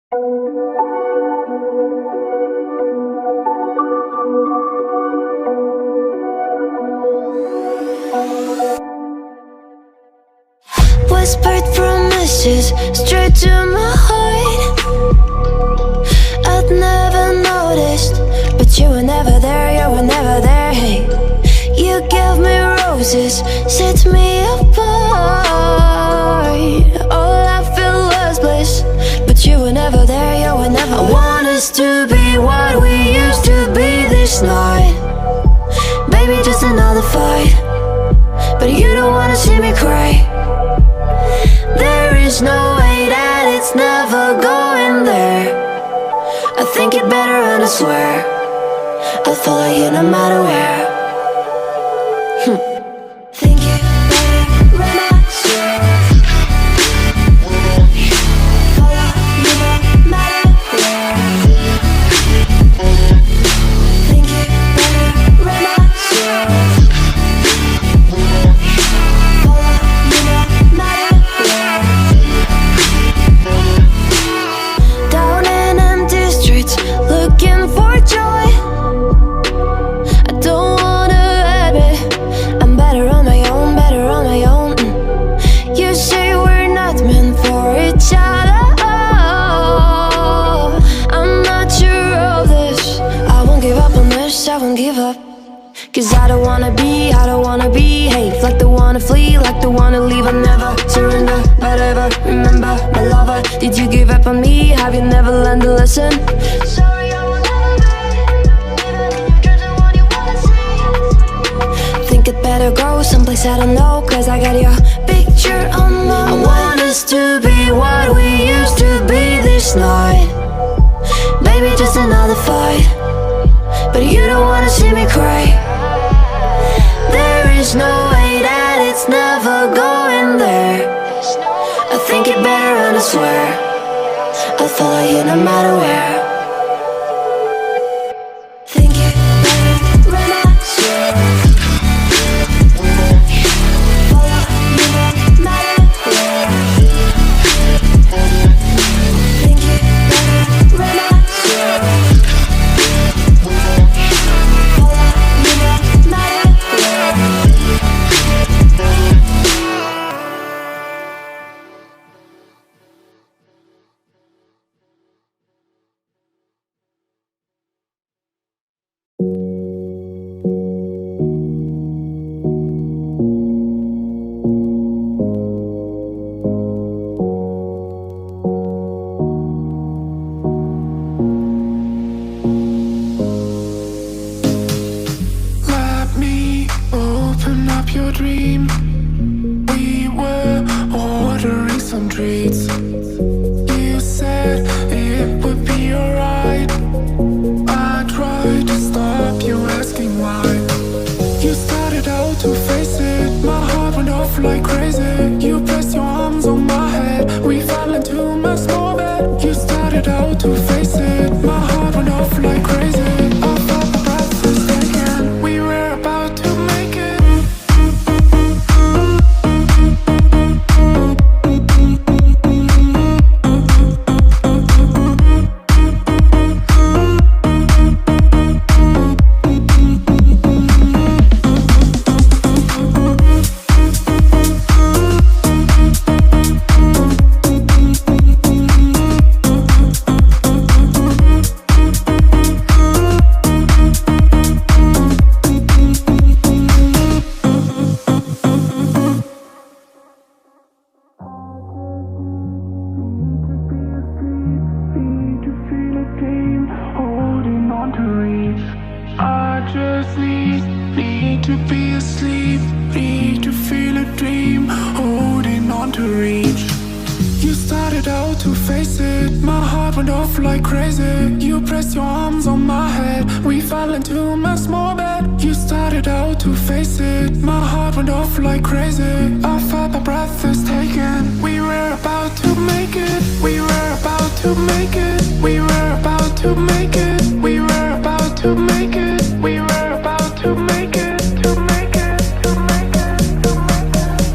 Whispered promises straight to my heart. I'd never noticed, but you were never there, you were never there. Hey, you gave me roses, set me apart. All I feel was bliss, but you were never there, you were never there. I want us to be what we used to be this night. Baby, just another fight, but you don't wanna see me cry. There is no way that it's never going there. I think it better and I swear I'll follow you no matter where. Think it better when I swear. Follow you no matter where. Think it better when I swear. Follow you no matter where. Down in empty streets, looking for joy. I don't wanna admit I'm better on my own, better on my own. You say we're not meant for each other. I'm not sure of this. I won't give up on this, I won't give up. Cause I don't wanna be, hey, like the one to flee, like the one to leave. I'll never surrender, but ever remember my lover. Did you give up on me? Have you never learned a lesson? Sorry, I will never be, even in your dreams, the one you wanna see. Think it better go someplace I don't know, cause I got your picture on my mind. I want us to be what we used to be this night. Baby, just another fight, but you don't wanna see me cry. There is no way that it's never going there. I think it better and I swear I'll follow you no matter where. Think it better when I swear. Follow you no matter where. Think it better when I swear. Follow you no matter where. Let me open up your dream. We were ordering some treats. You said it would be alright. I tried to stop you asking why. You started out to face it. My heart went off like crazy. You pressed your arms on my head. We fell into my small bed. You started out to face it. My heart went off like crazy. I felt my breath was taken. We were about to make it. Need to be asleep, need to feel a dream, holding on to reach. You started out to face it. My heart went off like crazy. You pressed your arms on my head. We fell into my small bed. You started out to face it. My heart went off like crazy. I felt my breath was taken. We were about to make it. We were about to make it. We were about to make it. We were about to make it. We were about to make it. To make it. To make it. To make it.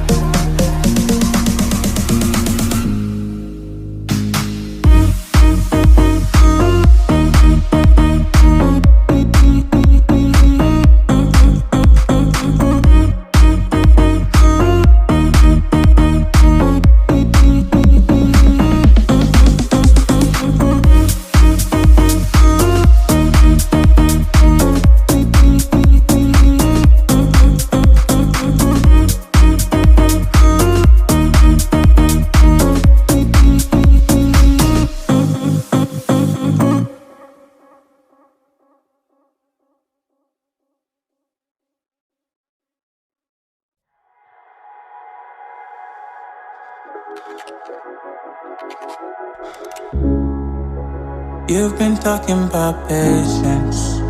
You've been talking about patience,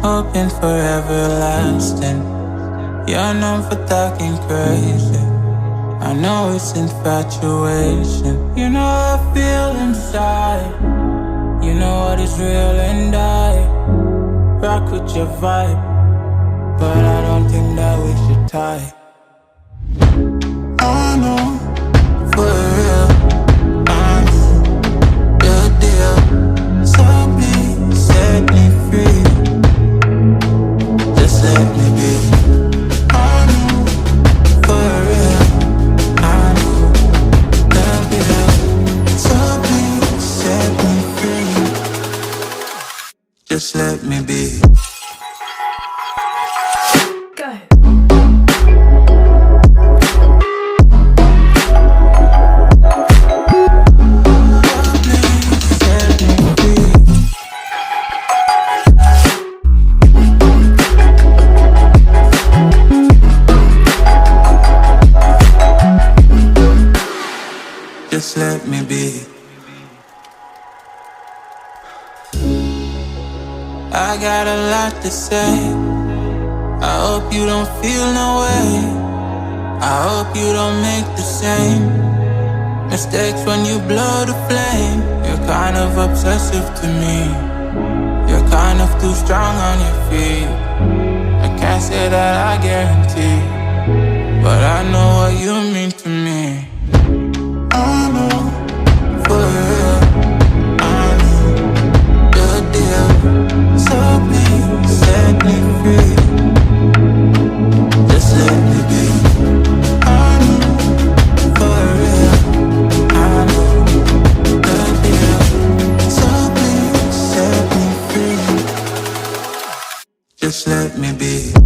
hoping for everlasting. You're known for talking crazy. I know it's infatuation. You know how I feel inside. You know what is real and I rock with your vibe, but I don't think that we should tie. I know, for real, I know, the deal. So please set me free. Just let me be. I know, for real, I know, the deal. So please set me free. Just let me be. Just let me be. I got a lot to say. I hope you don't feel no way. I hope you don't make the same mistakes when you blow the flame. You're kind of obsessive to me. You're kind of too strong on your feet. I can't say that I guarantee, but I know what you mean to me. I know, for real, I know, the deal. So please set me free. Just let me be. I know, for real, I know, the deal. So please set me free. Just let me be.